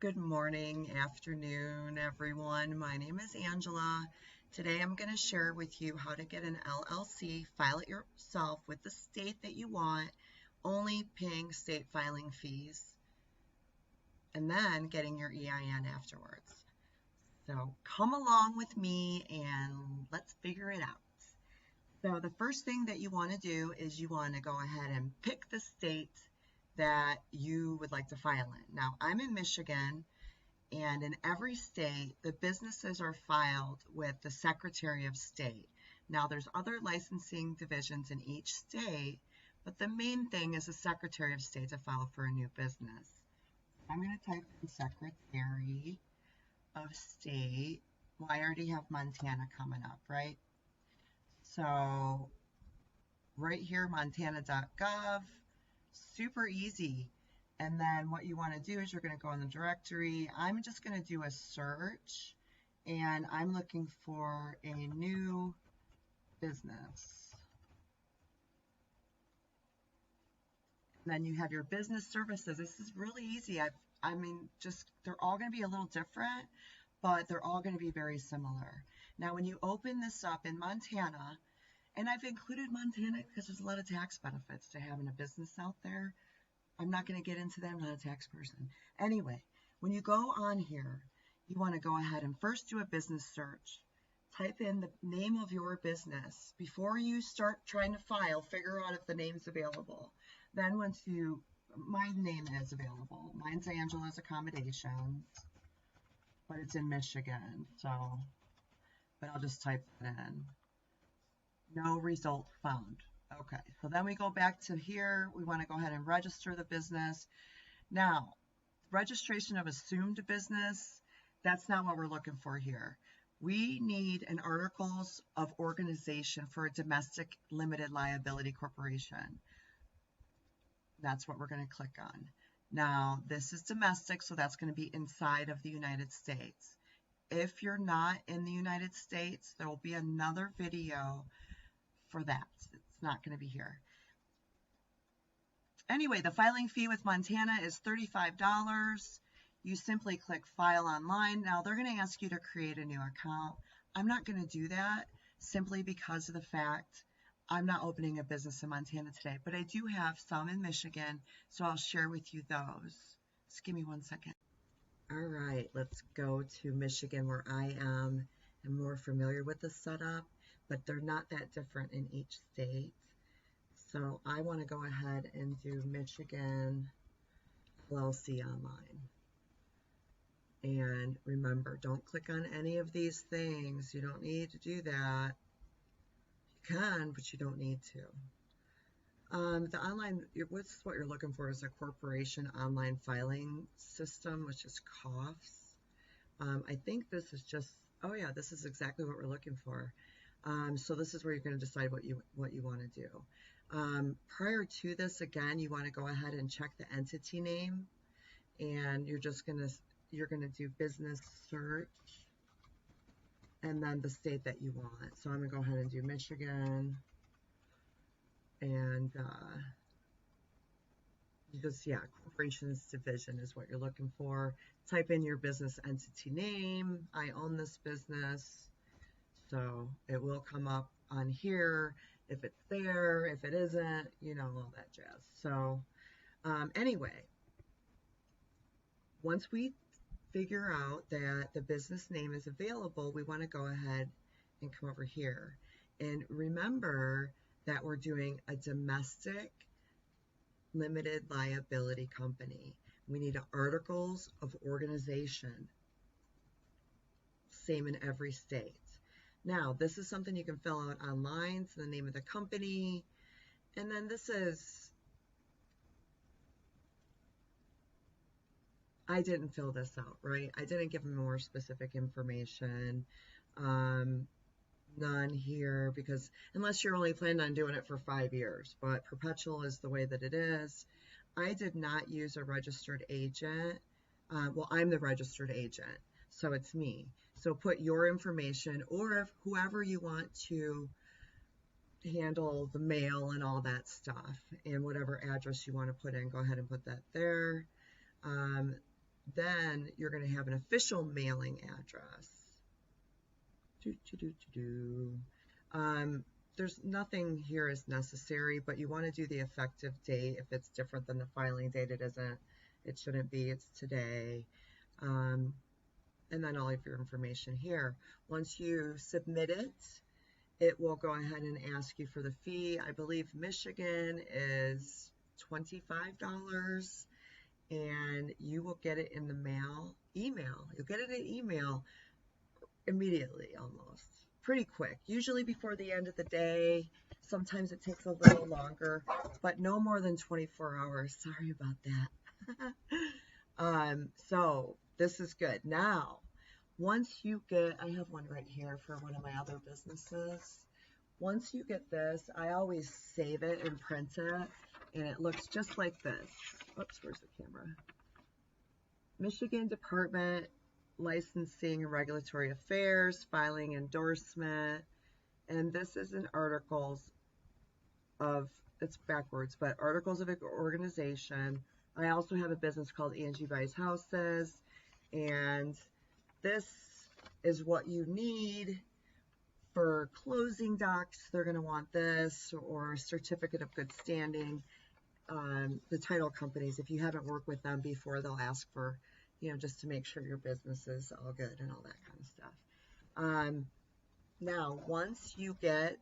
Good morning, afternoon, everyone. My name is Angela. Today I'm going to share with you how to get an LLC, file it yourself with the state that you want, only paying state filing fees, and then getting your EIN afterwards. So come along with me and let's figure it out. So the first thing that you want to do is you want to go ahead and pick the state that you would like to file in. Now, I'm in Michigan. And in every state, the businesses are filed with the Secretary of State. Now, there's other licensing divisions in each state, but the main thing is the Secretary of State to file for a new business. I'm going to type in Secretary of State. Well, I already have Montana coming up, right? So right here, montana.gov, super easy. And then what you want to do is you're going to go in the directory. I'm just going to do a search, and I'm looking for a new business. And then you have your business services. This is really easy. I mean, they're all going to be a little different, but they're all going to be very similar. Now, when you open this up in Montana, and I've included Montana because there's a lot of tax benefits to having a business out there. I'm not going to get into that. I'm not a tax person. Anyway, when you go on here, you want to go ahead and first do a business search. Type in the name of your business. Before you start trying to file, figure out if the name's available. Then my name is available. Mine's Angela's Accommodations, but it's in Michigan. But I'll just type that in. No result found. Okay, so then we go back to here. We want to go ahead and register the business. Now, registration of assumed business, that's not what we're looking for here. We need an articles of organization for a domestic limited liability corporation. That's what we're going to click on. Now, this is domestic, so that's going to be inside of the United States. If you're not in the United States, there will be another video for that. It's not going to be here. Anyway, the filing fee with Montana is $35. You simply click File Online. Now, they're going to ask you to create a new account. I'm not going to do that simply because of the fact I'm not opening a business in Montana today, but I do have some in Michigan, so I'll share with you those. Just give me 1 second. All right, let's go to Michigan where I am. I'm more familiar with the setup, but they're not that different in each state. So I want to go ahead and do Michigan LLC online. And remember, don't click on any of these things. You don't need to do that. You can, but you don't need to. The online, what you're looking for is a corporation online filing system, which is COFS. I think this is just, oh yeah, this is exactly what we're looking for. So this is where you're going to decide what you want to do. Prior to this, again, you want to go ahead and check the entity name, and you're going to do business search, and then the state that you want. So I'm going to go ahead and do Michigan, and corporations division is what you're looking for. Type in your business entity name. I own this business. So it will come up on here if it's there, if it isn't, all that jazz. So anyway, once we figure out that the business name is available, we want to go ahead and come over here. And remember that we're doing a domestic limited liability company. We need articles of organization. Same in every state. Now, this is something you can fill out online. So the name of the company. And then this is, I didn't fill this out, right? I didn't give them more specific information. None here, because unless you're only planning on doing it for 5 years, but perpetual is the way that it is. I did not use a registered agent. Well, I'm the registered agent, so it's me. So put your information, or if whoever you want to handle the mail and all that stuff, and whatever address you want to put in, go ahead and put that there. Then you're going to have an official mailing address. There's nothing here is necessary, but you want to do the effective date. If it's different than the filing date, it shouldn't be, it's today. And then all of your information here. Once you submit it, it will go ahead and ask you for the fee. I believe Michigan is $25, and you will get it in the email. You'll get it in email immediately, almost. Pretty quick, usually before the end of the day. Sometimes it takes a little longer, but no more than 24 hours. Sorry about that. So this is good. Now, once you get, I have one right here for one of my other businesses. Once you get this, I always save it and print it, and it looks just like this. Oops, where's the camera? Michigan Department Licensing and Regulatory Affairs, filing endorsement, and this is an articles of, it's backwards, but articles of organization. I also have a business called Angie Buys Houses, and this is what you need for closing docs. They're going to want this, or certificate of good standing. The title companies, if you haven't worked with them before, they'll ask for, you know, just to make sure your business is all good and all that kind of stuff. Now, once you get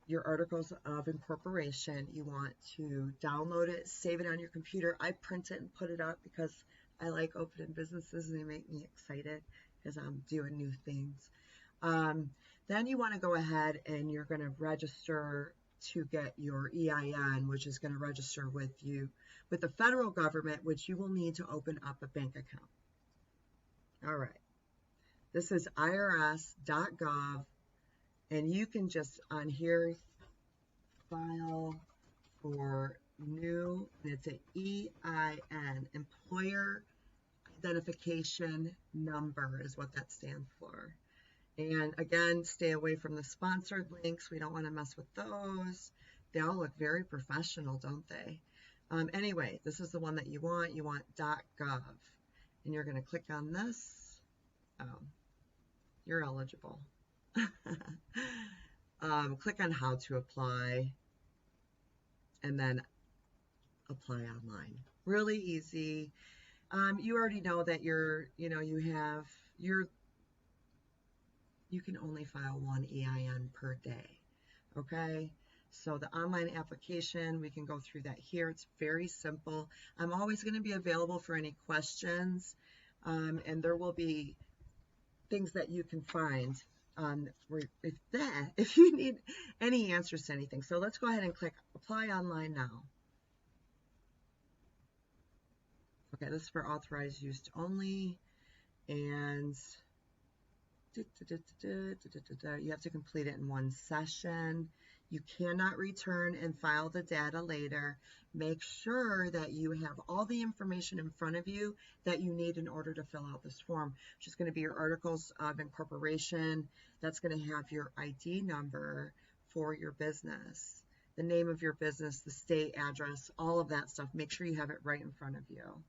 your articles of incorporation, you want to download it, save it on your computer. I print it and put it up because I like opening businesses and they make me excited because I'm doing new things. Then you want to go ahead and you're going to register to get your EIN, which is going to register with you with the federal government, which you will need to open up a bank account. All right. This is irs.gov, and you can just on here file for new, and it's an EIN, Employer Identification Number is what that stands for. And again, stay away from the sponsored links. We don't want to mess with those. They all look very professional, don't they? Anyway, this is the one that you want. You want .gov. And you're going to click on this. Oh, you're eligible. Click on how to apply. And then apply online. Really easy. You already know that you can only file one EIN per day, okay? So the online application, we can go through that here. It's very simple. I'm always going to be available for any questions, and there will be things that you can find if you need any answers to anything. So let's go ahead and click Apply Online Now. Okay, this is for authorized use only, and you have to complete it in one session. You cannot return and file the data later. Make sure that you have all the information in front of you that you need in order to fill out this form, which is going to be your articles of incorporation. That's going to have your ID number for your business, the name of your business, the state address, all of that stuff. Make sure you have it right in front of you.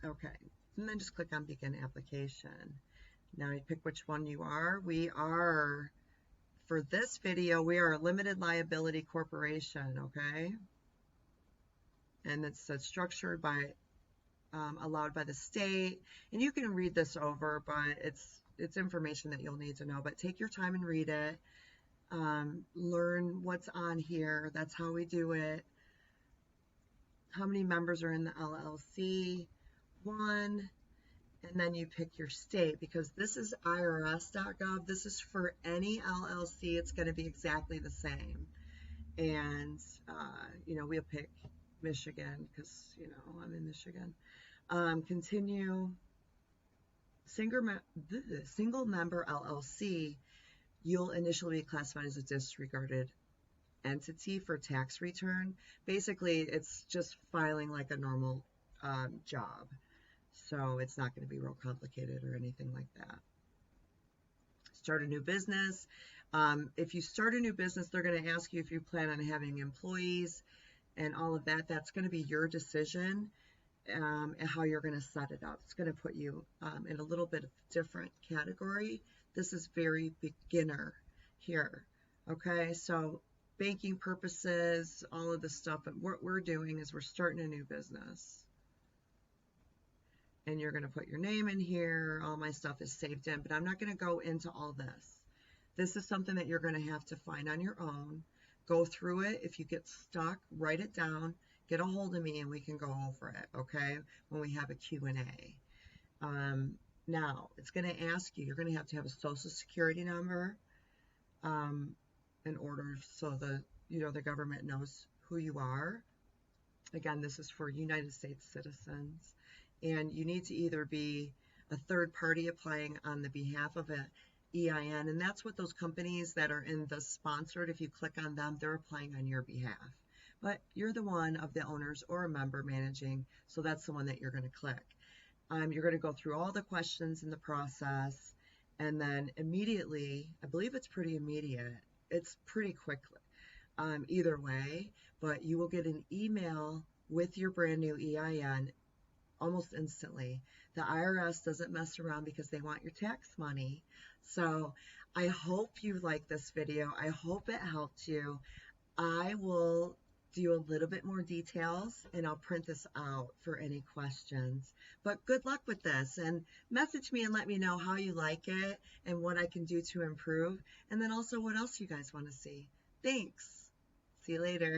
Okay. And then just click on Begin Application. Now you pick which one you are. For this video, we are a limited liability corporation, okay? And it's structured by, allowed by the state. And you can read this over, but it's information that you'll need to know. But take your time and read it. Learn what's on here. That's how we do it. How many members are in the LLC? 1, and then you pick your state, because this is irs.gov. This is for any LLC. It's going to be exactly the same. And, we'll pick Michigan because, I'm in Michigan. Continue. Single member LLC, you'll initially be classified as a disregarded entity for tax return. Basically, it's just filing like a normal job. So it's not going to be real complicated or anything like that. Start a new business. If you start a new business, they're going to ask you if you plan on having employees. and all of that. That's going to be your decision and how you're going to set it up. It's going to put you in a little bit of different category. This is very beginner here. Okay, so banking purposes, all of the stuff, but what we're doing is we're starting a new business. And you're going to put your name in here. All my stuff is saved in, but I'm not going to go into all this. This is something that you're going to have to find on your own. Go through it. If you get stuck, write it down. Get a hold of me and we can go over it, okay, when we have a Q&A. Now, it's going to ask you, you're going to have a social security number in order so the government knows who you are. Again, this is for United States citizens. And you need to either be a third party applying on the behalf of an EIN, and that's what those companies that are in the sponsored, if you click on them, they're applying on your behalf. But you're the one of the owners or a member managing, so that's the one that you're going to click. You're going to go through all the questions in the process, and then immediately, I believe it's pretty immediate, it's pretty quickly, either way, but you will get an email with your brand new EIN almost instantly. The IRS doesn't mess around because they want your tax money. So I hope you like this video. I hope it helped you. I will do a little bit more details and I'll print this out for any questions. But good luck with this, and message me and let me know how you like it and what I can do to improve, and then also what else you guys want to see. Thanks. See you later.